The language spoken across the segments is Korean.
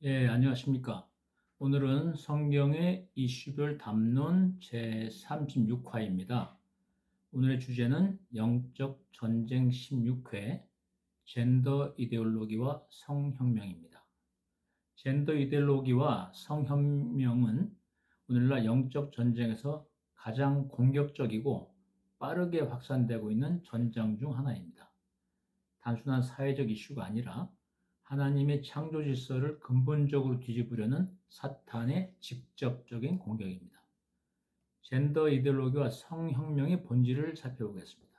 예, 안녕하십니까. 오늘은 성경의 이슈별 담론 제36화입니다. 오늘의 주제는 영적 전쟁 16회 젠더 이데올로기와 성혁명입니다. 젠더 이데올로기와 성혁명은 오늘날 영적 전쟁에서 가장 공격적이고 빠르게 확산되고 있는 전장 중 하나입니다. 단순한 사회적 이슈가 아니라 하나님의 창조 질서를 근본적으로 뒤집으려는 사탄의 직접적인 공격입니다. 젠더 이데올로기와 성혁명의 본질을 살펴보겠습니다.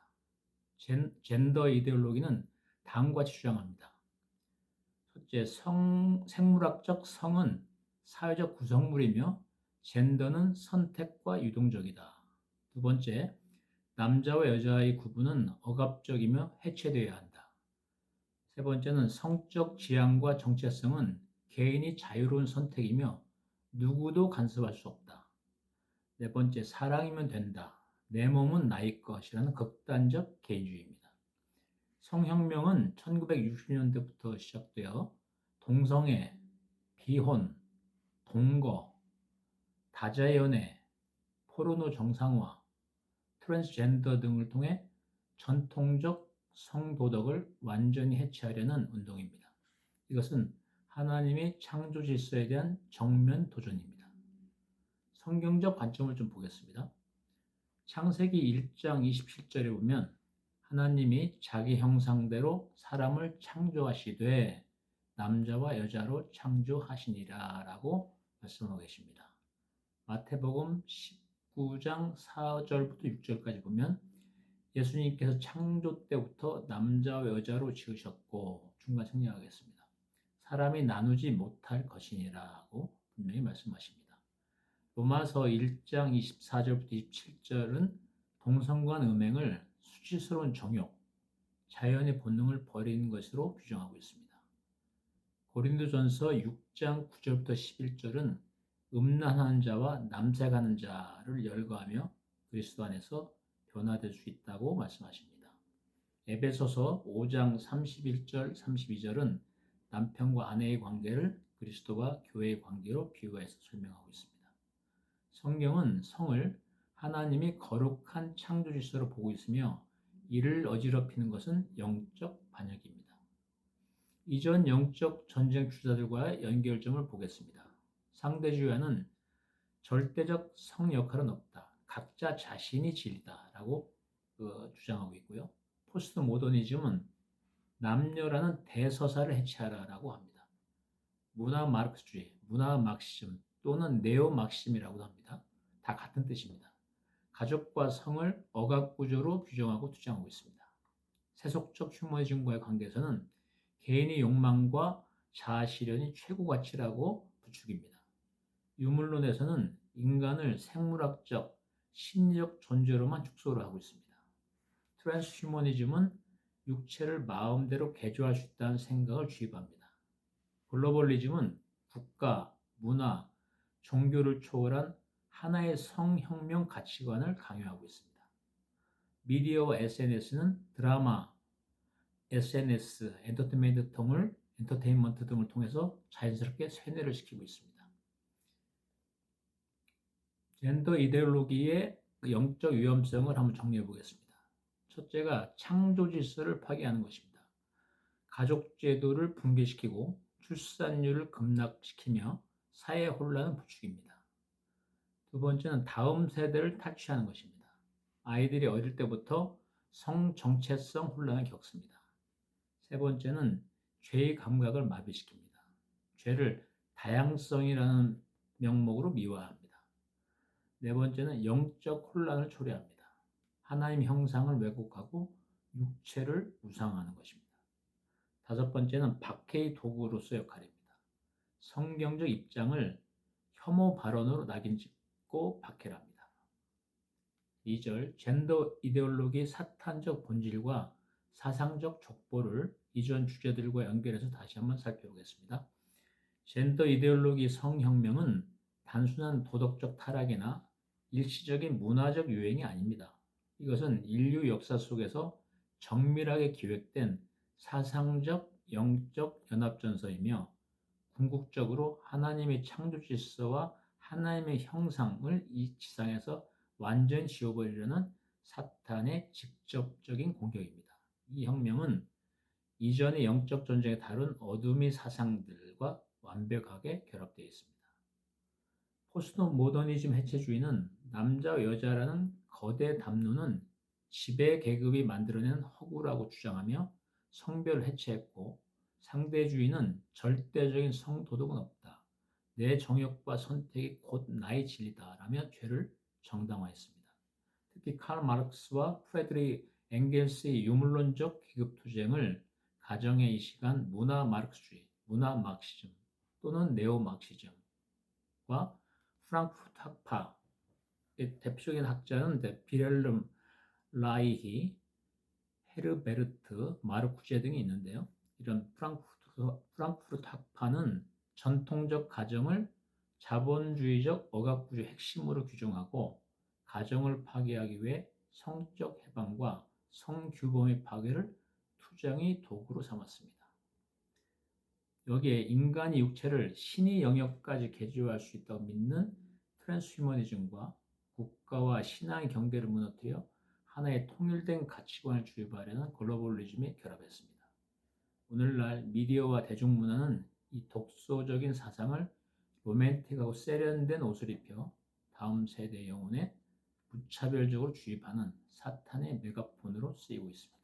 젠더 이데올로기는 다음과 같이 주장합니다. 첫째, 생물학적 성은 사회적 구성물이며 젠더는 선택과 유동적이다. 두 번째, 남자와 여자의 구분은 억압적이며 해체되어야 한다. 세 번째는 성적 지향과 정체성은 개인이 자유로운 선택이며 누구도 간섭할 수 없다. 네 번째, 사랑이면 된다. 내 몸은 나의 것이라는 극단적 개인주의입니다. 성혁명은 1960년대부터 시작되어 동성애, 비혼, 동거, 다자연애, 포르노 정상화, 트랜스젠더 등을 통해 전통적 성도덕을 완전히 해체하려는 운동입니다. 이것은 하나님의 창조 질서에 대한 정면 도전입니다. 성경적 관점을 좀 보겠습니다. 창세기 1장 27절에 보면 하나님이 자기 형상대로 사람을 창조하시되 남자와 여자로 창조하시니라 라고 말씀하고 계십니다. 마태복음 19장 4절부터 6절까지 보면 예수님께서 창조 때부터 남자와 여자로 지으셨고 중간 생략하겠습니다. 사람이 나누지 못할 것이니라고 분명히 말씀하십니다. 로마서 1장 24절부터 27절은 동성간 음행을 수치스러운 정욕, 자연의 본능을 버리는 것으로 규정하고 있습니다. 고린도전서 6장 9절부터 11절은 음란하는 자와 남색하는 자를 열거하며 그리스도 안에서 변화될 수 있다고 말씀하십니다. 에베소서 5장 31절 32절은 남편과 아내의 관계를 그리스도와 교회의 관계로 비유해서 설명하고 있습니다. 성경은 성을 하나님이 거룩한 창조 질서로 보고 있으며 이를 어지럽히는 것은 영적 반역입니다. 이전 영적 전쟁 주자들과의 연결점을 보겠습니다. 상대주의와는 절대적 성 역할은 없다. 각자 자신이 진리다라고 주장하고 있고요. 포스트 모더니즘은 남녀라는 대서사를 해체하라라고 합니다. 문화 마르크스주의, 문화 막시즘 또는 네오 막시즘이라고도 합니다. 다 같은 뜻입니다. 가족과 성을 억압구조로 규정하고 주장하고 있습니다. 세속적 휴머니즘과의 관계에서는 개인의 욕망과 자아실현이 최고 가치라고 부추깁니다. 유물론에서는 인간을 생물학적, 심리적 존재로만 축소를 하고 있습니다. 트랜스휴머니즘은 육체를 마음대로 개조할 수 있다는 생각을 주입합니다. 글로벌리즘은 국가, 문화, 종교를 초월한 하나의 성혁명 가치관을 강요하고 있습니다. 미디어와 SNS는 드라마, SNS, 엔터테인먼트 등을 통해서 자연스럽게 세뇌를 시키고 있습니다. 젠더 이데올로기의 영적 위험성을 한번 정리해 보겠습니다. 첫째가 창조 질서를 파괴하는 것입니다. 가족 제도를 붕괴시키고 출산율을 급락시키며 사회 혼란을 부추깁니다. 두 번째는 다음 세대를 탈취하는 것입니다. 아이들이 어릴 때부터 성정체성 혼란을 겪습니다. 세 번째는 죄의 감각을 마비시킵니다. 죄를 다양성이라는 명목으로 미화합니다. 네 번째는 영적 혼란을 초래합니다. 하나님 형상을 왜곡하고 육체를 우상화하는 것입니다. 다섯 번째는 박해의 도구로서 역할입니다. 성경적 입장을 혐오 발언으로 낙인찍고 박해를 합니다. 2절 젠더 이데올로기의 사탄적 본질과 사상적 족보를 이전 주제들과 연결해서 다시 한번 살펴보겠습니다. 젠더 이데올로기 성혁명은 단순한 도덕적 타락이나 일시적인 문화적 유행이 아닙니다. 이것은 인류 역사 속에서 정밀하게 기획된 사상적, 영적 연합전서이며 궁극적으로 하나님의 창조 질서와 하나님의 형상을 이 지상에서 완전히 지워버리려는 사탄의 직접적인 공격입니다. 이 혁명은 이전의 영적 전쟁에 다룬 어둠의 사상들과 완벽하게 결합되어 있습니다. 포스트 모더니즘 해체주의는 남자와 여자라는 거대 담론은 지배 계급이 만들어낸 허구라고 주장하며 성별을 해체했고, 상대주의는 절대적인 성도덕은 없다, 내 정욕과 선택이 곧 나의 진리다라며 죄를 정당화했습니다. 특히 칼 마르크스와 프레드리 엥겔스의 유물론적 기급투쟁을 가정의 이식한 문화 마르크스주의, 문화 막시즘 또는 네오 막시즘과 프랑크푸르트 학파, 대표적인 학자는 비렐름 라이히, 헤르베르트 마르쿠제 등이 있는데요. 이런 프랑크푸르트 학파는 전통적 가정을 자본주의적 억압구조의 핵심으로 규정하고, 가정을 파괴하기 위해 성적 해방과 성규범의 파괴를 투쟁의 도구로 삼았습니다. 여기에 인간의 육체를 신의 영역까지 개조할 수 있다고 믿는 트랜스휴머니즘과 국가와 신앙의 경계를 무너뜨려 하나의 통일된 가치관을 주입하려는 글로벌리즘이 결합했습니다. 오늘날 미디어와 대중문화는 이 독소적인 사상을 로맨틱하고 세련된 옷을 입혀 다음 세대의 영혼에 무차별적으로 주입하는 사탄의 메가폰으로 쓰이고 있습니다.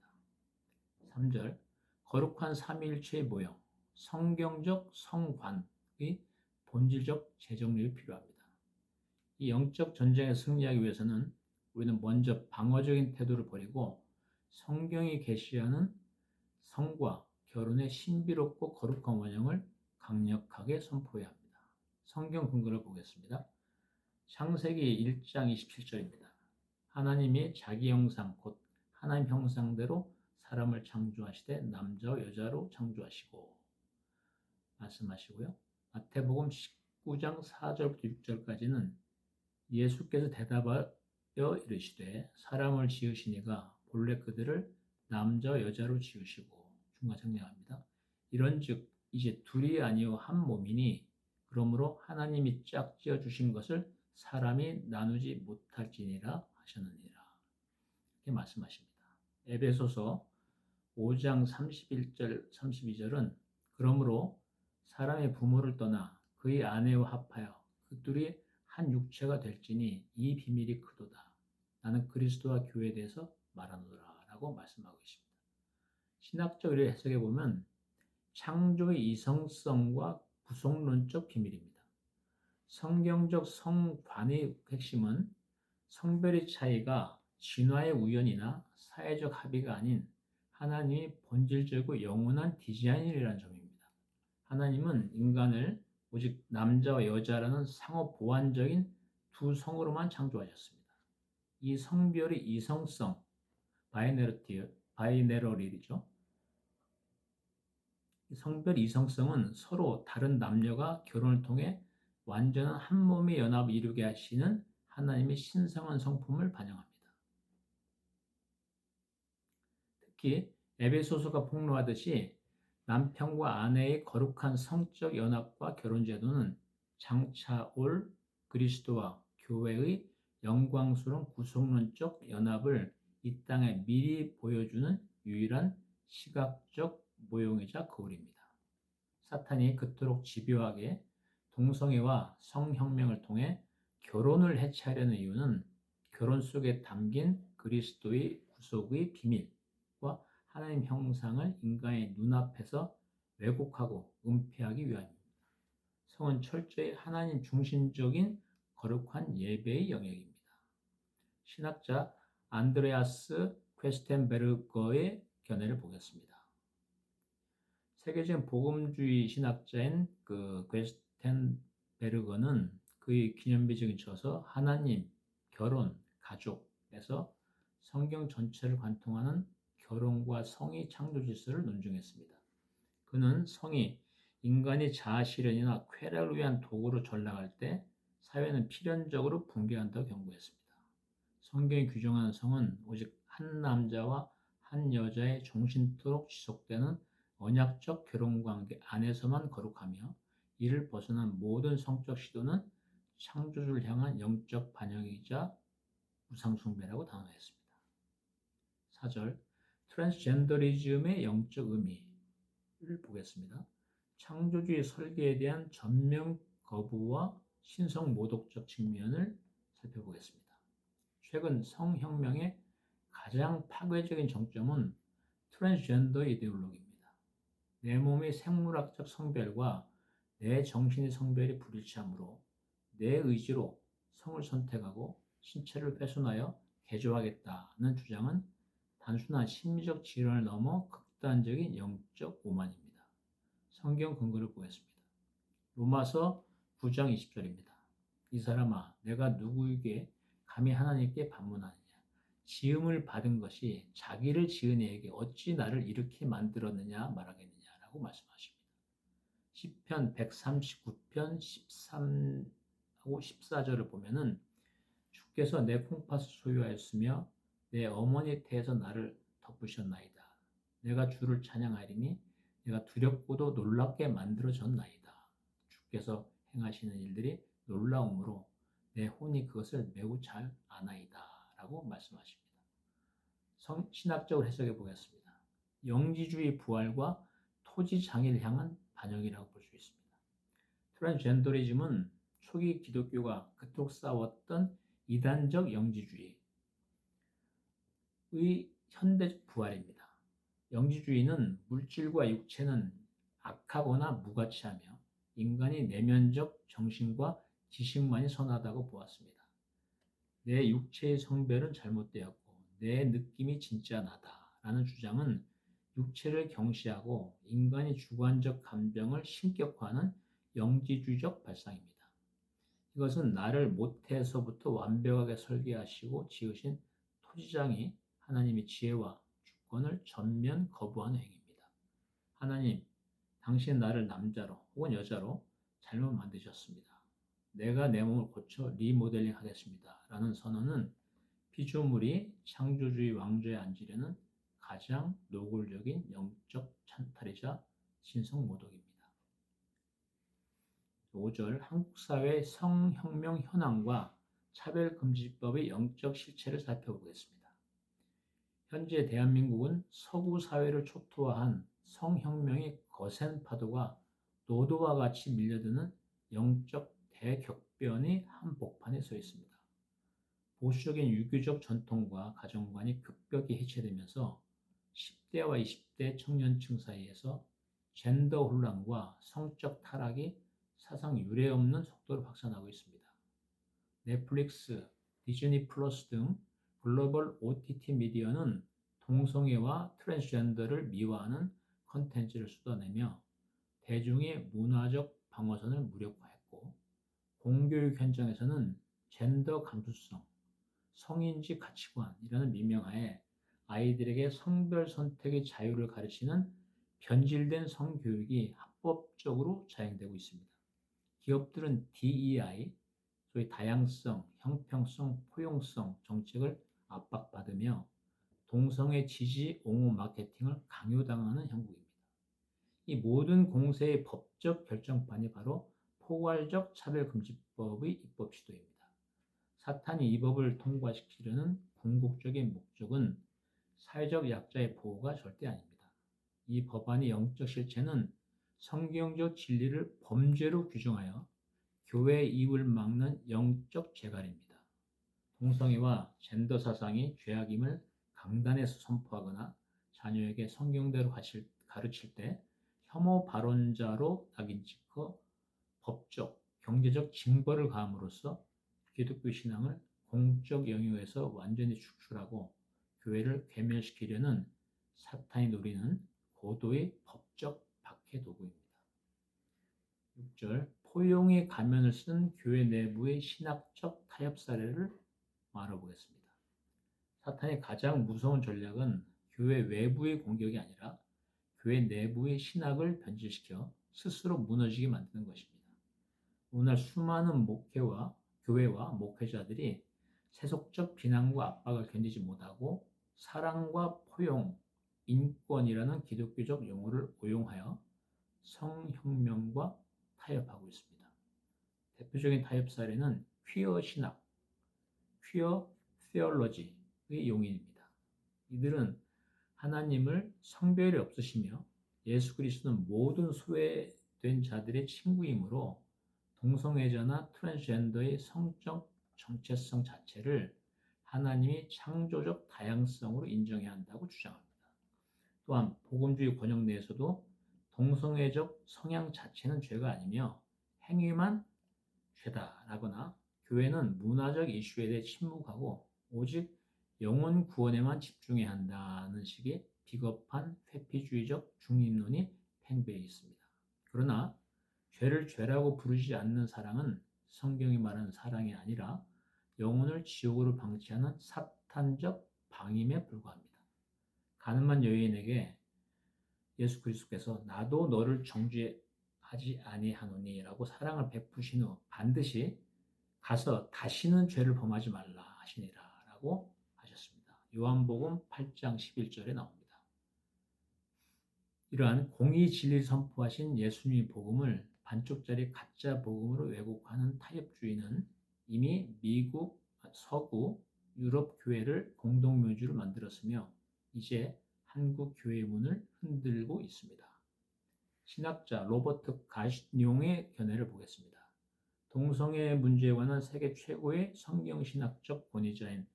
3절, 거룩한 삼위일체의 모형, 성경적 성관의 본질적 재정립이 필요합니다. 이 영적 전쟁에 승리하기 위해서는 우리는 먼저 방어적인 태도를 버리고 성경이 계시하는 성과 결혼의 신비롭고 거룩한 원형을 강력하게 선포해야 합니다. 성경 근거를 보겠습니다. 창세기 1장 27절입니다. 하나님이 자기 형상 곧 하나님 형상대로 사람을 창조하시되 남자와 여자로 창조하시고 말씀하시고요. 마태복음 19장 4절부터 6절까지는 예수께서 대답하여 이르시되 사람을 지으시니가 본래 그들을 남자와 여자로 지으시고, 중간 정리합니다. 이런즉 이제 둘이 아니요 한 몸이니 그러므로 하나님이 짝지어 주신 것을 사람이 나누지 못할지니라 하셨느니라. 이렇게 말씀하십니다. 에베소서 5장 31절 32절은 그러므로 사람의 부모를 떠나 그의 아내와 합하여 그 둘이 한 육체가 될지니 이 비밀이 크도다. 나는 그리스도와 교회에 대해서 말하노라 라고 말씀하고 있습니다. 신학적으로 해석해 보면 창조의 이성성과 구속론적 비밀입니다. 성경적 성관의 핵심은 성별의 차이가 진화의 우연이나 사회적 합의가 아닌 하나님의 본질적이고 영원한 디자인이라는 점입니다. 하나님은 인간을 오직 남자와 여자라는 상호 보완적인 두 성으로만 창조하셨습니다. 이 성별의 이성성, 바이네럴이죠. 성별 이성성은 서로 다른 남녀가 결혼을 통해 완전한 한 몸의 연합을 이루게 하시는 하나님의 신성한 성품을 반영합니다. 특히 에베소서가 폭로하듯이 남편과 아내의 거룩한 성적 연합과 결혼 제도는 장차 올 그리스도와 교회의 영광스러운 구속론적 연합을 이 땅에 미리 보여주는 유일한 시각적 모형이자 거울입니다. 사탄이 그토록 집요하게 동성애와 성혁명을 통해 결혼을 해체하려는 이유는 결혼 속에 담긴 그리스도의 구속의 비밀과 하나님 형상을 인간의 눈앞에서 왜곡하고 은폐하기 위함입니다. 성은 철저히 하나님 중심적인 거룩한 예배의 영역입니다. 신학자 안드레아스 퀘스텐베르거의 견해를 보겠습니다. 세계적인 복음주의 신학자인 퀘스텐베르거는 그의 기념비적인 저서 하나님, 결혼, 가족에서 성경 전체를 관통하는 결혼과 성의 창조 질서를 논증했습니다. 그는 성이 인간이 자아실현이나 쾌락을 위한 도구로 전락할 때 사회는 필연적으로 붕괴한다고 경고했습니다. 성경이 규정하는 성은 오직 한 남자와 한 여자의 종신토록 지속되는 언약적 결혼관계 안에서만 거룩하며 이를 벗어난 모든 성적 시도는 창조주를 향한 영적 반영이자 우상숭배라고 단언했습니다. 4절, 트랜스젠더리즘의 영적 의미를 보겠습니다. 창조주의 설계에 대한 전면 거부와 신성 모독적 측면을 살펴보겠습니다. 최근 성혁명의 가장 파괴적인 정점은 트랜스젠더 이데올로기입니다. 내 몸의 생물학적 성별과 내 정신의 성별이 불일치하므로 내 의지로 성을 선택하고 신체를 훼손하여 개조하겠다는 주장은 단순한 심리적 질환을 넘어 극단적인 영적 오만입니다. 성경 근거를 보겠습니다. 로마서 9장 20절입니다. 이 사람아, 내가 누구에게 감히 하나님께 반문하느냐? 지음을 받은 것이 자기를 지은 이에게 어찌 나를 이렇게 만들었느냐 말하겠느냐라고 말씀하십니다. 시편 139편 13하고 14절을 보면은 주께서 내 콩팥을 소유하였으며 내 어머니 태에서 나를 덮으셨나이다. 내가 주를 찬양하리니 내가 두렵고도 놀랍게 만들어졌나이다. 주께서 행하시는 일들이 놀라움으로 내 혼이 그것을 매우 잘 아나이다. 라고 말씀하십니다. 신학적으로 해석해 보겠습니다. 영지주의 부활과 토지 장애를 향한 반영이라고 볼 수 있습니다. 트랜스젠더리즘은 초기 기독교가 그토록 싸웠던 이단적 영지주의의 현대적 부활입니다. 영지주의는 물질과 육체는 악하거나 무가치하며 인간이 내면적 정신과 지식만이 선하다고 보았습니다. 내 육체의 성별은 잘못되었고 내 느낌이 진짜 나다라는 주장은 육체를 경시하고 인간의 주관적 감정을 신격화하는 영지주의적 발상입니다. 이것은 나를 모태에서부터 완벽하게 설계하시고 지으신 토지장이 하나님의 지혜와 주권을 전면 거부하는 행위입니다. 하나님, 당신 나를 남자로 혹은 여자로 잘못 만드셨습니다. 내가 내 몸을 고쳐 리모델링 하겠습니다. 라는 선언은 피조물이 창조주의 왕좌에 앉으려는 가장 노골적인 영적 찬탈이자 신성모독입니다. 5절, 한국 사회의 성혁명 현황과 차별금지법의 영적 실체를 살펴보겠습니다. 현재 대한민국은 서구 사회를 초토화한 성혁명의 거센 파도가 노도와 같이 밀려드는 영적 대격변의 한복판에 서 있습니다. 보수적인 유교적 전통과 가정관이 급격히 해체되면서 10대와 20대 청년층 사이에서 젠더 혼란과 성적 타락이 사상 유례 없는 속도로 확산하고 있습니다. 넷플릭스, 디즈니 플러스 등 글로벌 OTT 미디어는 동성애와 트랜스젠더를 미화하는 컨텐츠를 쏟아내며 대중의 문화적 방어선을 무력화했고 공교육 현장에서는 젠더 감수성, 성인지 가치관이라는 미명하에 아이들에게 성별 선택의 자유를 가르치는 변질된 성교육이 합법적으로 자행되고 있습니다. 기업들은 DEI, 소위 다양성, 형평성, 포용성 정책을 압박받으며 동성애 지지 옹호 마케팅을 강요당하는 형국입니다. 이 모든 공세의 법적 결정판이 바로 포괄적 차별금지법의 입법 시도입니다. 사탄이 이 법을 통과시키려는 궁극적인 목적은 사회적 약자의 보호가 절대 아닙니다. 이 법안의 영적 실체는 성경적 진리를 범죄로 규정하여 교회의 이익을 막는 영적 재갈입니다. 동성애와 젠더 사상이 죄악임을 강단에서 선포하거나 자녀에게 성경대로 가르칠 때 혐오 발언자로 낙인 찍어 법적, 경제적 징벌을 가함으로써 기독교 신앙을 공적 영역에서 완전히 축출하고 교회를 괴멸시키려는 사탄이 노리는 고도의 법적 박해 도구입니다. 6절, 포용의 가면을 쓴 교회 내부의 신학적 타협 사례를 알아보겠습니다. 사탄의 가장 무서운 전략은 교회 외부의 공격이 아니라 교회 내부의 신학을 변질시켜 스스로 무너지게 만드는 것입니다. 오늘 수많은 교회와 목회자들이 세속적 비난과 압박을 견디지 못하고 사랑과 포용, 인권이라는 기독교적 용어를 오용하여 성혁명과 타협하고 있습니다. 대표적인 타협 사례는 퀴어 신학, 퀴어 theology의 용인입니다. 이들은 하나님을 성별이 없으시며 예수 그리스도는 모든 소외된 자들의 친구이므로 동성애자나 트랜스젠더의 성적 정체성 자체를 하나님이 창조적 다양성으로 인정해야 한다고 주장합니다. 또한 복음주의 권역 내에서도 동성애적 성향 자체는 죄가 아니며 행위만 죄다라거나 교회는 문화적 이슈에 대해 침묵하고 오직 영혼 구원에만 집중해야 한다는 식의 비겁한 회피주의적 중립론이 팽배해 있습니다. 그러나 죄를 죄라고 부르지 않는 사랑은 성경이 말하는 사랑이 아니라 영혼을 지옥으로 방치하는 사탄적 방임에 불과합니다. 가늠한 여인에게 예수 그리스도께서 나도 너를 정죄하지 아니하노니라고 사랑을 베푸신 후 반드시 가서 다시는 죄를 범하지 말라 하시니라라고 하셨습니다. 요한복음 8장 11절에 나옵니다. 이러한 공의 진리 선포하신 예수님의 복음을 반쪽짜리 가짜 복음으로 왜곡하는 타협주의는 이미 미국, 서구, 유럽 교회를 공동묘지로 만들었으며 이제 한국 교회의 문을 흔들고 있습니다. 신학자 로버트 가시뇽의 견해를 보겠습니다. 동성애 문제에 관한 세계 최고의 성경신학적 권위자인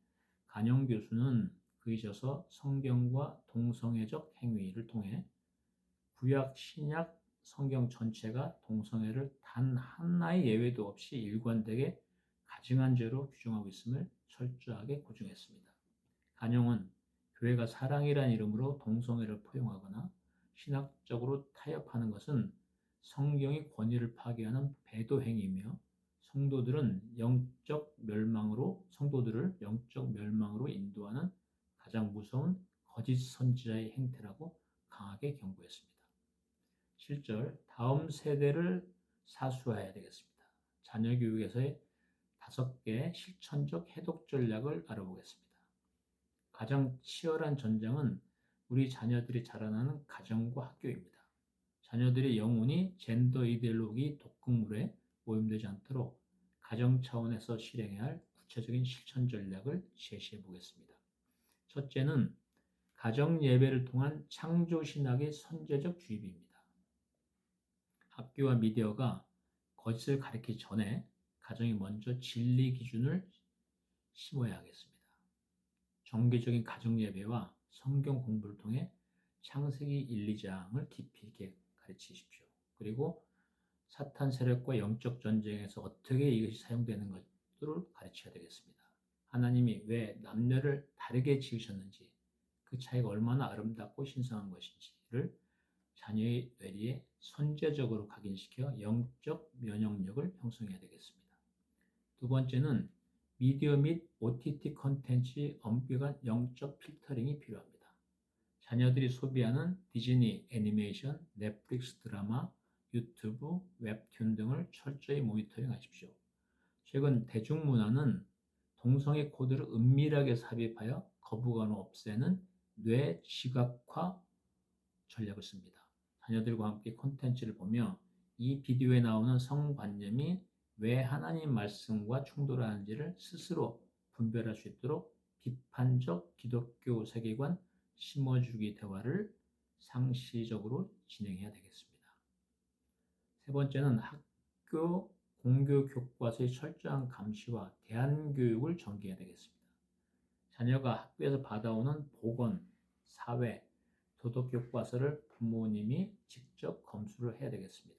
간영 교수는 그이셔서 성경과 동성애적 행위를 통해 구약, 신약, 성경 전체가 동성애를 단 하나의 예외도 없이 일관되게 가증한 죄로 규정하고 있음을 철저하게 고증했습니다. 간영은 교회가 사랑이란 이름으로 동성애를 포용하거나 신학적으로 타협하는 것은 성경의 권위를 파괴하는 배도 행위이며 성도들을 영적 멸망으로 인도하는 가장 무서운 거짓 선지자의 행태라고 강하게 경고했습니다. 7절, 다음 세대를 사수해야 되겠습니다. 자녀 교육에서의 5개 실천적 해독 전략을 알아보겠습니다. 가장 치열한 전쟁은 우리 자녀들이 자라나는 가정과 학교입니다. 자녀들의 영혼이 젠더 이데올로기 독극물에 오염되지 않도록 가정 차원에서 실행해야 할 구체적인 실천 전략을 제시해 보겠습니다. 첫째는 가정 예배를 통한 창조 신학의 선제적 주입입니다. 학교와 미디어가 거짓을 가르치기 전에 가정이 먼저 진리 기준을 심어야 하겠습니다. 정기적인 가정 예배와 성경 공부를 통해 창세기 1, 2장을 깊이 있게 가르치십시오. 그리고 사탄 세력과 영적 전쟁에서 어떻게 이것이 사용되는 것들을 가르쳐야 되겠습니다. 하나님이 왜 남녀를 다르게 지으셨는지, 그 차이가 얼마나 아름답고 신성한 것인지를 자녀의 뇌리에 선제적으로 각인시켜 영적 면역력을 형성해야 되겠습니다. 두 번째는 미디어 및 OTT 콘텐츠의 엄격한 영적 필터링이 필요합니다. 자녀들이 소비하는 디즈니 애니메이션, 넷플릭스 드라마, 유튜브, 웹툰 등을 철저히 모니터링하십시오. 최근 대중문화는 동성애 코드를 은밀하게 삽입하여 거부감을 없애는 뇌 지각화 전략을 씁니다. 자녀들과 함께 콘텐츠를 보며 이 비디오에 나오는 성관념이 왜 하나님 말씀과 충돌하는지를 스스로 분별할 수 있도록 비판적 기독교 세계관 심어주기 대화를 상시적으로 진행해야 되겠습니다. 세 번째는 학교 공교 교과서의 철저한 감시와 대안교육을 전개해야 되겠습니다. 자녀가 학교에서 받아오는 보건, 사회, 도덕 교과서를 부모님이 직접 검수를 해야 되겠습니다.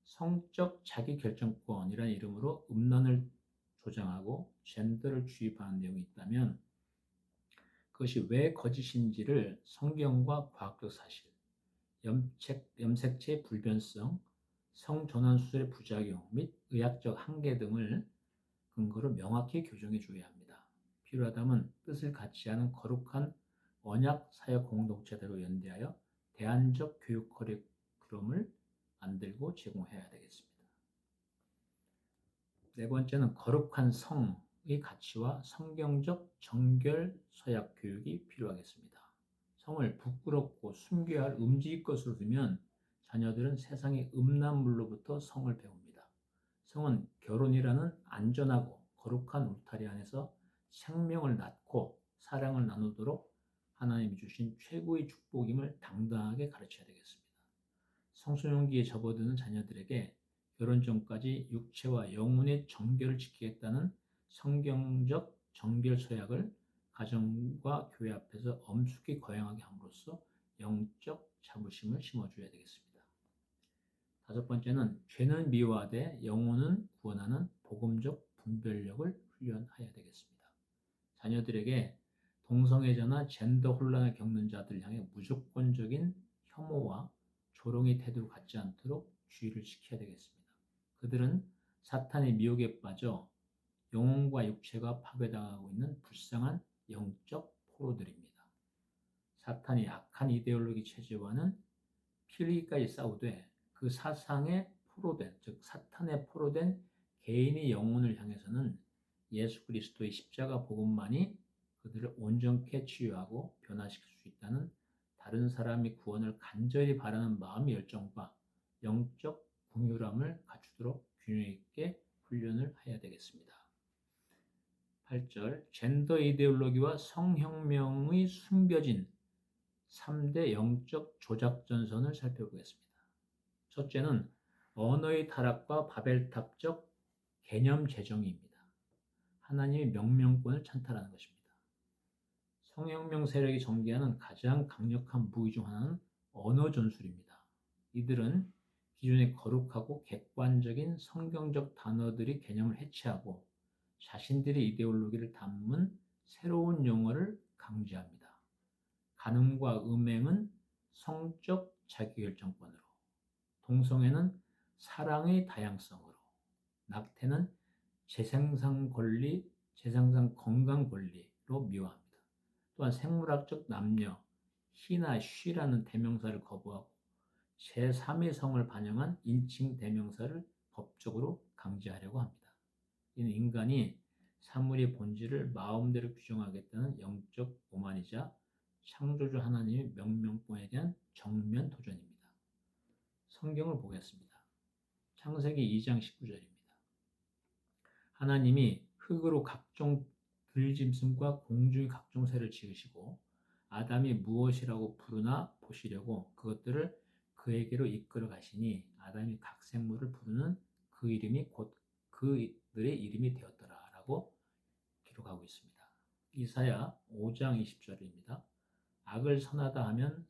성적 자기결정권이라는 이름으로 음란을 조장하고 젠더를 주입하는 내용이 있다면 그것이 왜 거짓인지를 성경과 과학적 사실, 염색체의 불변성, 성전환수술의 부작용 및 의학적 한계 등을 근거로 명확히 교정해 줘야 합니다. 필요하다면 뜻을 같이 하는 거룩한 언약 사역 공동체대로 연대하여 대안적 교육 커리큘럼을 만들고 제공해야 되겠습니다. 네 번째는 거룩한 성의 가치와 성경적 정결 서약 교육이 필요하겠습니다. 성을 부끄럽고 숨겨야 할 음지의 것으로 두면 자녀들은 세상의 음란물로부터 성을 배웁니다. 성은 결혼이라는 안전하고 거룩한 울타리 안에서 생명을 낳고 사랑을 나누도록 하나님이 주신 최고의 축복임을 당당하게 가르쳐야 되겠습니다. 성소년기에 접어드는 자녀들에게 결혼 전까지 육체와 영혼의 정결을 지키겠다는 성경적 정결 서약을 가정과 교회 앞에서 엄숙히 거행하게 함으로써 영적 자부심을 심어줘야 되겠습니다. 다섯 번째는 죄는 미워하되 영혼은 구원하는 복음적 분별력을 훈련해야 되겠습니다. 자녀들에게 동성애자나 젠더 혼란을 겪는 자들 향해 무조건적인 혐오와 조롱의 태도를 갖지 않도록 주의를 시켜야 되겠습니다. 그들은 사탄의 미혹에 빠져 영혼과 육체가 파괴당하고 있는 불쌍한 영적 포로들입니다. 사탄이 악한 이데올로기 체제와는 필기까지 싸우되 그 사상에 포로된, 즉 사탄에 포로된 개인의 영혼을 향해서는 예수 그리스도의 십자가 복음만이 그들을 온전케 치유하고 변화시킬 수 있다는 다른 사람이 구원을 간절히 바라는 마음의 열정과 영적 긍휼함을 갖추도록 균형 있게 훈련을 해야 되겠습니다. 8절 젠더 이데올로기와 성혁명의 숨겨진 3대 영적 조작전선을 살펴보겠습니다. 첫째는 언어의 타락과 바벨탑적 개념 재정의입니다. 하나님의 명령권을 찬탈하는 것입니다. 성혁명 세력이 전개하는 가장 강력한 무기 중 하나는 언어 전술입니다. 이들은 기존의 거룩하고 객관적인 성경적 단어들의 개념을 해체하고 자신들의 이데올로기를 담은 새로운 용어를 강제합니다. 간음과 음행은 성적 자기결정권으로, 동성애는 사랑의 다양성으로, 낙태는 재생산 권리, 재생산 건강 권리로 미화합니다. 또한 생물학적 남녀, he나 she라는 대명사를 거부하고 제3의 성을 반영한 인칭 대명사를 법적으로 강제하려고 합니다. 이는 인간이 사물의 본질을 마음대로 규정하겠다는 영적 오만이자 창조주 하나님의 명령권에 대한 정면 도전입니다. 성경을 보겠습니다. 창세기 2장 19절입니다. 하나님이 흙으로 각종 들짐승과 공중의 각종 새를 지으시고 아담이 무엇이라고 부르나 보시려고 그것들을 그에게로 이끌어 가시니 아담이 각 생물을 부르는 그 이름이 곧 그들의 이름이 되었더라 라고 기록하고 있습니다. 이사야 5장 20절입니다. 악을 선하다 하면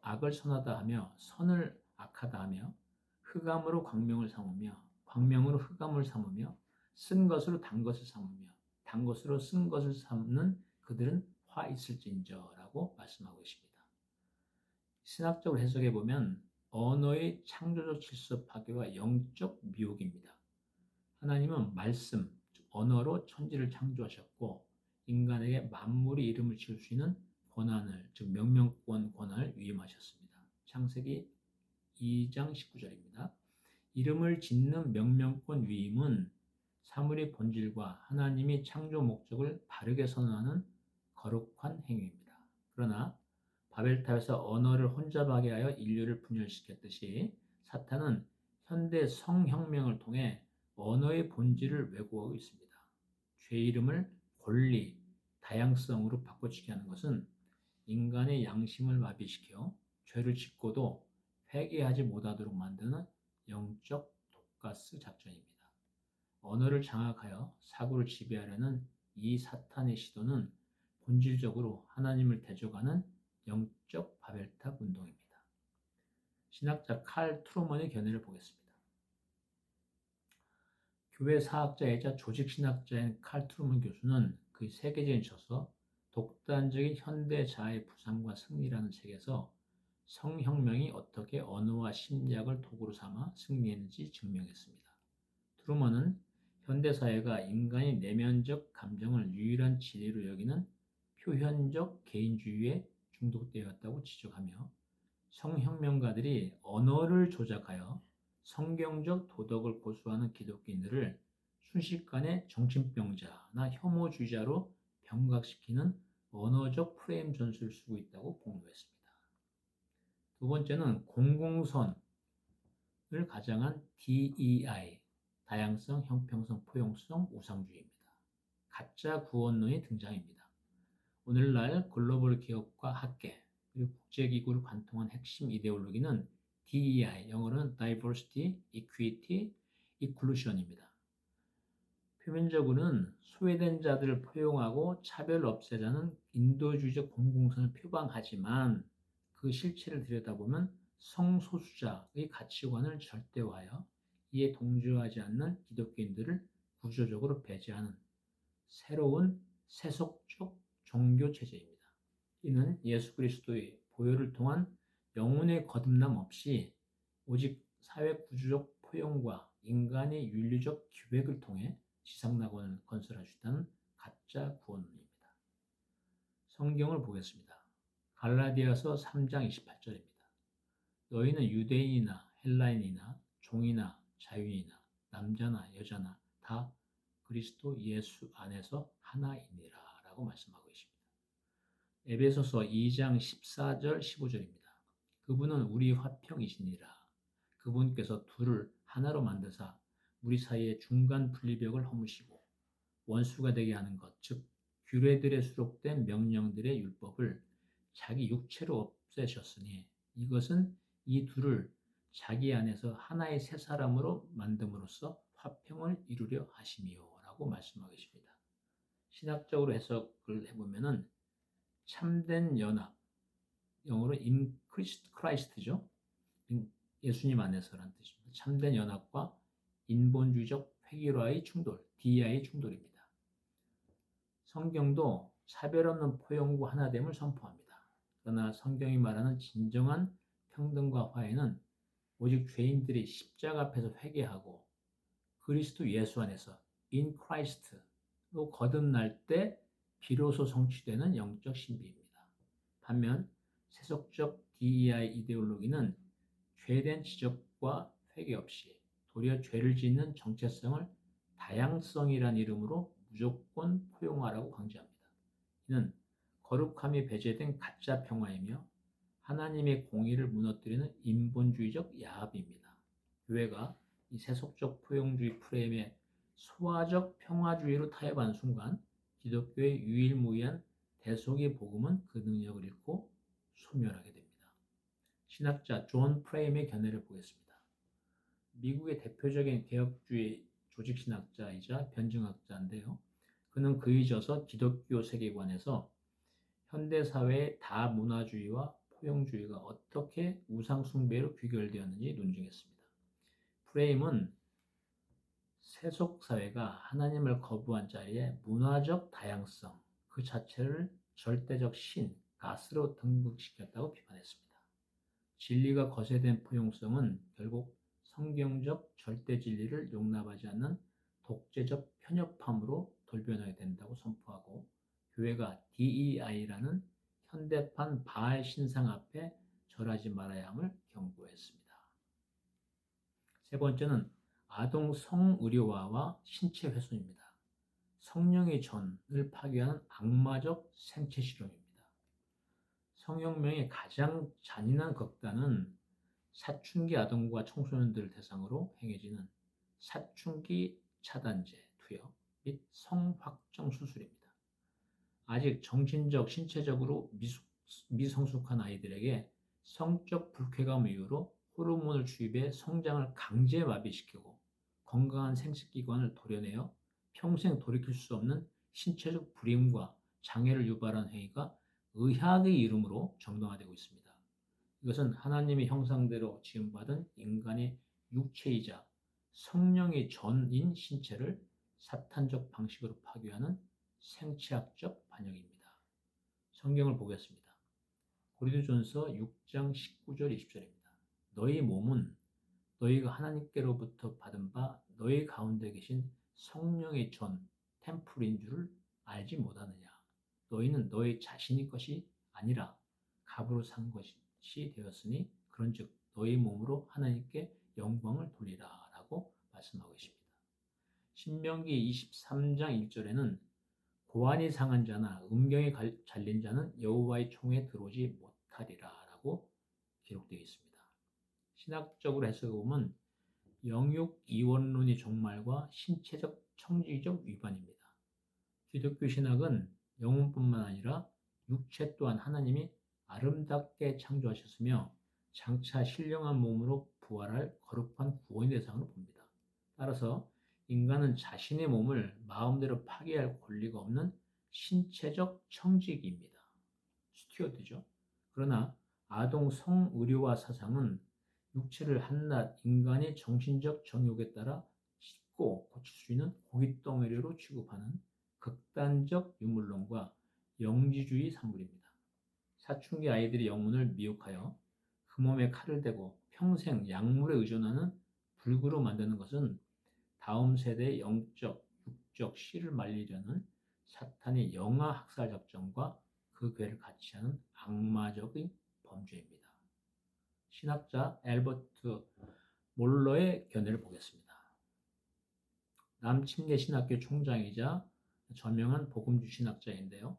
악을 선하다 하며 선을 악하다 하며 흑암으로 광명을 삼으며 광명으로 흑암을 삼으며 쓴 것으로 단 것을 삼으며 단 것으로 쓴 것을 삼는 그들은 화 있을진저라고 말씀하고 있습니다. 신학적으로 해석해 보면 언어의 창조적 질서 파괴와 영적 미혹입니다. 하나님은 말씀, 언어로 천지를 창조하셨고 인간에게 만물의 이름을 지을 수 있는 권한을, 즉 명령권 권한을 위임하셨습니다. 창세기 2장 19절입니다. 이름을 짓는 명령권 위임은 사물의 본질과 하나님이 창조 목적을 바르게 선언하는 거룩한 행위입니다. 그러나 바벨탑에서 언어를 혼잡하게 하여 인류를 분열시켰듯이 사탄은 현대 성혁명을 통해 언어의 본질을 왜곡하고 있습니다. 죄 이름을 권리, 다양성으로 바꿔치기 하는 것은 인간의 양심을 마비시켜 죄를 짓고도 회개하지 못하도록 만드는 영적 독가스 작전입니다. 언어를 장악하여 사고를 지배하려는 이 사탄의 시도는 본질적으로 하나님을 대적하는 영적 바벨탑 운동입니다. 신학자 칼 트루먼의 견해를 보겠습니다. 교회 사학자이자 조직신학자인 칼 트루먼 교수는 그의 세계적인 저서 독단적인 현대 자아의 부상과 승리라는 책에서 성혁명이 어떻게 언어와 심리학을 도구로 삼아 승리했는지 증명했습니다. 트루먼은 현대사회가 인간의 내면적 감정을 유일한 진리로 여기는 표현적 개인주의에 중독되어 왔다고 지적하며 성혁명가들이 언어를 조작하여 성경적 도덕을 고수하는 기독교인들을 순식간에 정신병자나 혐오주의자로 병각시키는 언어적 프레임 전술을 쓰고 있다고 폭로했습니다. 두 두 번째는 공공선을 가장한 DEI, 다양성, 형평성, 포용성, 우상주의입니다. 가짜 구원론이 등장입니다. 오늘날 글로벌 기업과 학계, 그리고 국제기구를 관통한 핵심 이데올로기는 DEI, 영어로는 Diversity, Equity, Inclusion입니다. 표면적으로는 소외된 자들을 포용하고 차별 없애자는 인도주의적 공공선을 표방하지만 그 실체를 들여다보면 성소수자의 가치관을 절대화하여 이에 동조하지 않는 기독교인들을 구조적으로 배제하는 새로운 세속적 종교 체제입니다. 이는 예수 그리스도의 보혈을 통한 영혼의 거듭남 없이 오직 사회 구조적 포용과 인간의 윤리적 기획을 통해 지상낙원을 건설할 수 있다는 가짜 구원론입니다. 성경을 보겠습니다. 갈라디아서 3장 28절입니다. 너희는 유대인이나 헬라인이나 종이나 자유인이나 남자나 여자나 다 그리스도 예수 안에서 하나이니라 라고 말씀하고 있습니다. 에베소서 2장 14절 15절입니다. 그분은 우리 화평이시니라. 그분께서 둘을 하나로 만드사 우리 사이에 중간 분리벽을 허무시고 원수가 되게 하는 것, 즉 규례들에 수록된 명령들의 율법을 자기 육체로 없애셨으니 이것은 이 둘을 자기 안에서 하나의 새 사람으로 만듦으로써 화평을 이루려 하심이요 라고 말씀하고 계십니다. 신학적으로 해석을 해보면은 참된 연합, 영어로 in Christ죠. 예수님 안에서라는 뜻입니다. 참된 연합과 인본주의적 획일화의 충돌, DEI의 충돌입니다. 성경도 차별 없는 포용과 하나됨을 선포합니다. 그러나 성경이 말하는 진정한 평등과 화해는 오직 죄인들이 십자가 앞에서 회개하고 그리스도 예수 안에서 in Christ로 거듭날 때 비로소 성취되는 영적 신비입니다. 반면 세속적 DEI 이데올로기는 죄된 지적과 회개 없이 도리어 죄를 짓는 정체성을 다양성이란 이름으로 무조건 포용하라고 강조합니다. 이는 거룩함이 배제된 가짜 평화이며 하나님의 공의를 무너뜨리는 인본주의적 야합입니다. 교회가 이 세속적 포용주의 프레임에 소화적 평화주의로 타협한 순간 기독교의 유일무이한 대속의 복음은 그 능력을 잃고 소멸하게 됩니다. 신학자 존 프레임의 견해를 보겠습니다. 미국의 대표적인 개혁주의 조직신학자이자 변증학자인데요. 그는 그에 져서 기독교 세계관에서 현대사회의 다문화주의와 포용주의가 어떻게 우상숭배로 귀결되었는지 논증했습니다. 프레임은 세속사회가 하나님을 거부한 자리에 문화적 다양성 그 자체를 절대적 신, 가스로 등극시켰다고 비판했습니다. 진리가 거세된 포용성은 결국 성경적 절대 진리를 용납하지 않는 독재적 편협함으로 돌변하게 된다고 선포하고 교회가 DEI라는 현대판 바알 신상 앞에 절하지 말아야 함을 경고했습니다. 세 번째는 아동 성의료화와 신체 훼손입니다. 성령의 전을 파괴하는 악마적 생체 실험입니다. 성혁명의 가장 잔인한 극단은 사춘기 아동과 청소년들을 대상으로 행해지는 사춘기 차단제 투여 및 성확정 수술입니다. 아직 정신적, 신체적으로 미성숙한 아이들에게 성적 불쾌감 이유로 호르몬을 주입해 성장을 강제 마비시키고 건강한 생식기관을 도려내어 평생 돌이킬 수 없는 신체적 불임과 장애를 유발한 행위가 의학의 이름으로 정당화되고 있습니다. 이것은 하나님의 형상대로 지음받은 인간의 육체이자 성령의 전인 신체를 사탄적 방식으로 파괴하는 생체학적 반영입니다. 성경을 보겠습니다. 고린도전서 6장 19절 20절입니다. 너희 몸은 너희가 하나님께로부터 받은 바 너희 가운데 계신 성령의 전 템플인 줄을 알지 못하느냐. 너희는 너희 자신의 것이 아니라 값으로 산 것이 되었으니 그런즉 너희 몸으로 하나님께 영광을 돌리라 라고 말씀하고 있습니다. 신명기 23장 1절에는 고안이 상한 자나 음경이 잘린 자는 여호와의 총에 들어오지 못하리라 라고 기록되어 있습니다. 신학적으로 해석해보면 영육 이원론의 종말과 신체적 청지적 위반입니다. 기독교 신학은 영혼뿐만 아니라 육체 또한 하나님이 아름답게 창조하셨으며 장차 신령한 몸으로 부활할 거룩한 구원의 대상으로 봅니다. 따라서 인간은 자신의 몸을 마음대로 파괴할 권리가 없는 신체적 청지기입니다. 스튜어드죠. 그러나 아동 성의료화 사상은 육체를 한낱 인간의 정신적 정욕에 따라 씻고 고칠 수 있는 고깃덩어리로 취급하는 극단적 유물론과 영지주의 산물입니다. 사춘기 아이들의 영혼을 미혹하여 그 몸에 칼을 대고 평생 약물에 의존하는 불구로 만드는 것은 다음 세대의 영적, 육적 씨를 말리려는 사탄의 영아 학살 작전과 그 괴를 같이 하는 악마적인 범죄입니다. 신학자 앨버트 몰러의 견해를 보겠습니다. 남침례 신학교 총장이자 저명한 복음주 신학자인데요.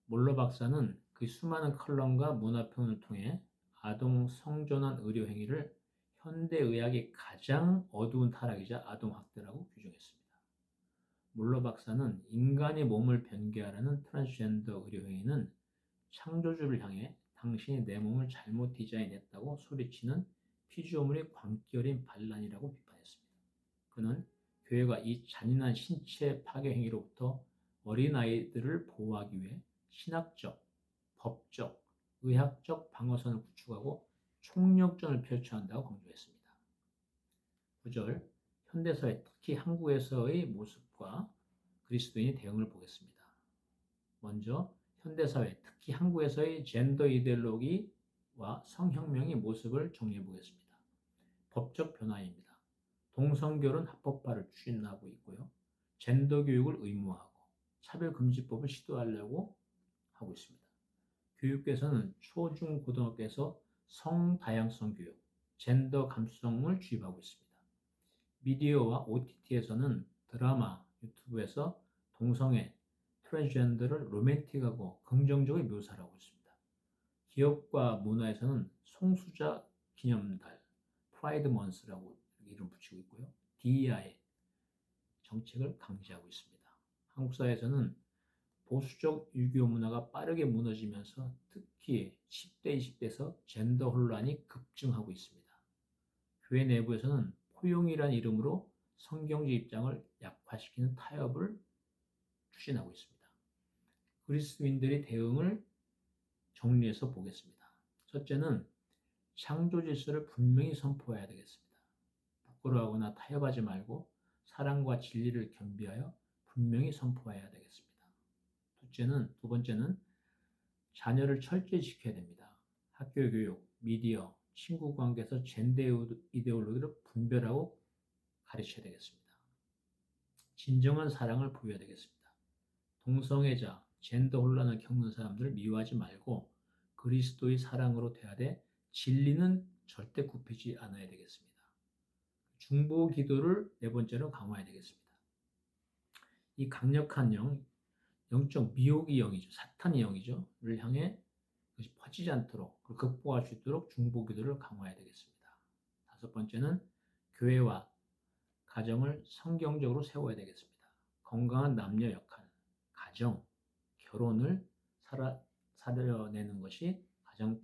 몰러 박사는 그 수많은 컬럼과 문화평을 통해 아동 성전환 의료 행위를 현대의학의 가장 어두운 타락이자 아동학대라고 규정했습니다. 몰러 박사는 인간의 몸을 변개하라는 트랜스젠더 의료 행위는 창조주를 향해 당신이 내 몸을 잘못 디자인했다고 소리치는 피조물의 광기 어린 반란이라고 비판했습니다. 그는 교회가 이 잔인한 신체 파괴 행위로부터 어린아이들을 보호하기 위해 신학적, 법적, 의학적 방어선을 구축하고 총력전을 펼쳐야 한다고 강조했습니다. 9절, 현대사회 특히 한국에서의 모습과 그리스도인의 대응을 보겠습니다. 먼저 현대사회 특히 한국에서의 젠더 이데올로기와 성혁명의 모습을 정리해 보겠습니다. 법적 변화입니다. 동성결혼 합법화를 추진하고 있고요. 젠더 교육을 의무화하고 차별금지법을 시도하려고 하고 있습니다. 교육계에서는 초, 중, 고등학교에서 성다양성 교육, 젠더 감수성을 주입하고 있습니다. 미디어와 OTT에서는 드라마, 유튜브에서 동성애, 트랜스젠더를 로맨틱하고 긍정적으로 묘사하고 있습니다. 기업과 문화에서는 송수자 기념달, 프라이드 먼스라고 이름 붙이고 있고요. DEI 정책을 강제하고 있습니다. 한국 사회에서는 보수적 유교 문화가 빠르게 무너지면서 특히 10대, 20대에서 젠더 혼란이 급증하고 있습니다. 교회 내부에서는 포용이라는 이름으로 성경적 입장을 약화시키는 타협을 추진하고 있습니다. 그리스도인들의 대응을 정리해서 보겠습니다. 첫째는 창조 질서를 분명히 선포해야 되겠습니다. 부끄러워하거나 타협하지 말고 사랑과 진리를 겸비하여 분명히 선포해야 되겠습니다. 두 번째는 자녀를 철저히 지켜야 됩니다. 학교 교육, 미디어, 친구 관계에서 젠더 이데올로기를 분별하고 가르쳐야 되겠습니다. 진정한 사랑을 보여야 되겠습니다. 동성애자, 젠더 혼란을 겪는 사람들을 미워하지 말고 그리스도의 사랑으로 대하되 진리는 절대 굽히지 않아야 되겠습니다. 중보 기도를 네 번째로 강화해야 되겠습니다. 이 강력한 영적 미혹의 영이죠. 사탄의 영이죠. 를 향해 그것이 퍼지지 않도록 극복할 수 있도록 중보 기도를 강화해야 되겠습니다. 다섯 번째는 교회와 가정을 성경적으로 세워야 되겠습니다. 건강한 남녀 역할, 가정, 결혼을 살려내는 것이 가장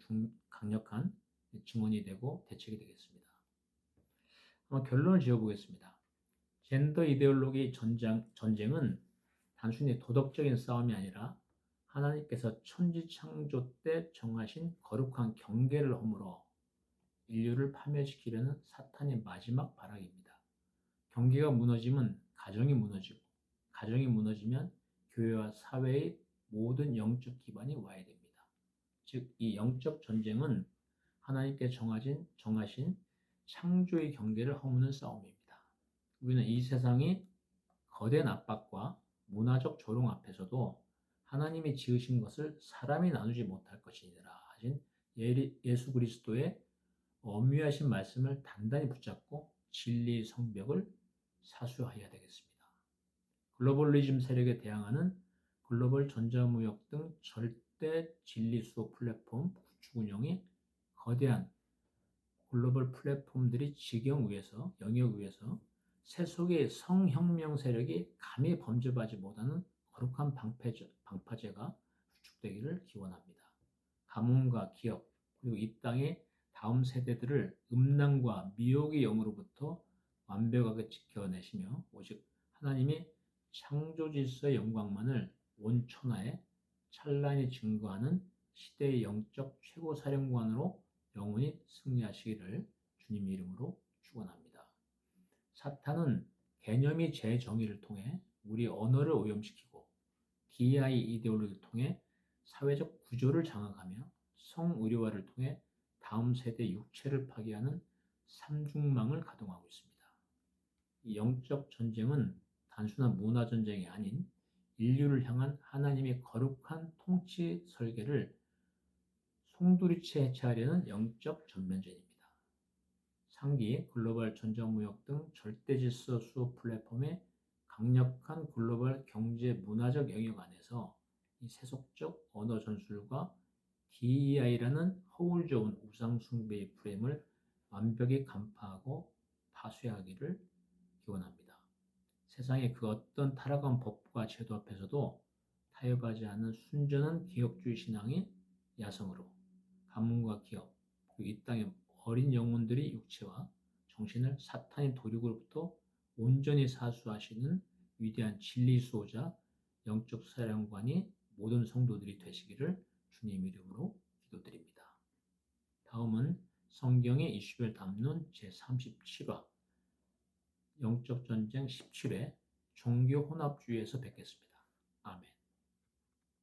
강력한 증언이 되고 대책이 되겠습니다. 한번 결론을 지어보겠습니다. 젠더 이데올로기 전쟁은 단순히 도덕적인 싸움이 아니라 하나님께서 천지창조 때 정하신 거룩한 경계를 허물어 인류를 파멸시키려는 사탄의 마지막 발악입니다. 경계가 무너지면 가정이 무너지고 가정이 무너지면 교회와 사회의 모든 영적 기반이 와야 됩니다. 즉, 이 영적 전쟁은 하나님께 정하신 창조의 경계를 허무는 싸움입니다. 우리는 이 세상의 거대한 압박과 문화적 조롱 앞에서도 하나님이 지으신 것을 사람이 나누지 못할 것이니라 하신 예수 그리스도의 엄유하신 말씀을 단단히 붙잡고 진리의 성벽을 사수해야 되겠습니다. 글로벌리즘 세력에 대항하는 글로벌 전자무역 등 절대 진리 수호 플랫폼 구축 운영이 거대한 글로벌 플랫폼들이 지경 위에서, 영역 위에서 세속의 성혁명 세력이 감히 범접하지 못하는 거룩한 방파제가 수축되기를 기원합니다. 가문과 기업, 그리고 이 땅의 다음 세대들을 음란과 미혹의 영으로부터 완벽하게 지켜내시며 오직 하나님이 창조 질서의 영광만을 온 천하에 찬란히 증거하는 시대의 영적 최고 사령관으로 영원히 승리하시기를 주님 이름으로 축원합니다. 사탄은 개념이 재정의를 통해 우리 언어를 오염시키고 DI 이데올로기를 통해 사회적 구조를 장악하며 성의료화를 통해 다음 세대 육체를 파괴하는 삼중망을 가동하고 있습니다. 이 영적 전쟁은 단순한 문화 전쟁이 아닌 인류를 향한 하나님의 거룩한 통치 설계를 송두리째 해체하려는 영적 전면전입니다. 상기, 글로벌 전자무역 등 절대질서 수호 플랫폼의 강력한 글로벌 경제 문화적 영역 안에서 이 세속적 언어 전술과 DEI라는 허울 좋은 우상 숭배의 프레임을 완벽히 간파하고 파쇄하기를 기원합니다. 세상의 그 어떤 타락한 법과 제도 앞에서도 타협하지 않는 순전한 기업주의 신앙이 야성으로 가문과 기업, 그리고 이 땅의 어린 영혼들의 육체와 정신을 사탄의 도륙으로부터 온전히 사수하시는 위대한 진리 수호자 영적 사령관이 모든 성도들이 되시기를 주님 이름으로 기도드립니다. 다음은 성경의 이슈별 담론 제37화 영적 전쟁 17회 종교 혼합주의에서 뵙겠습니다. 아멘.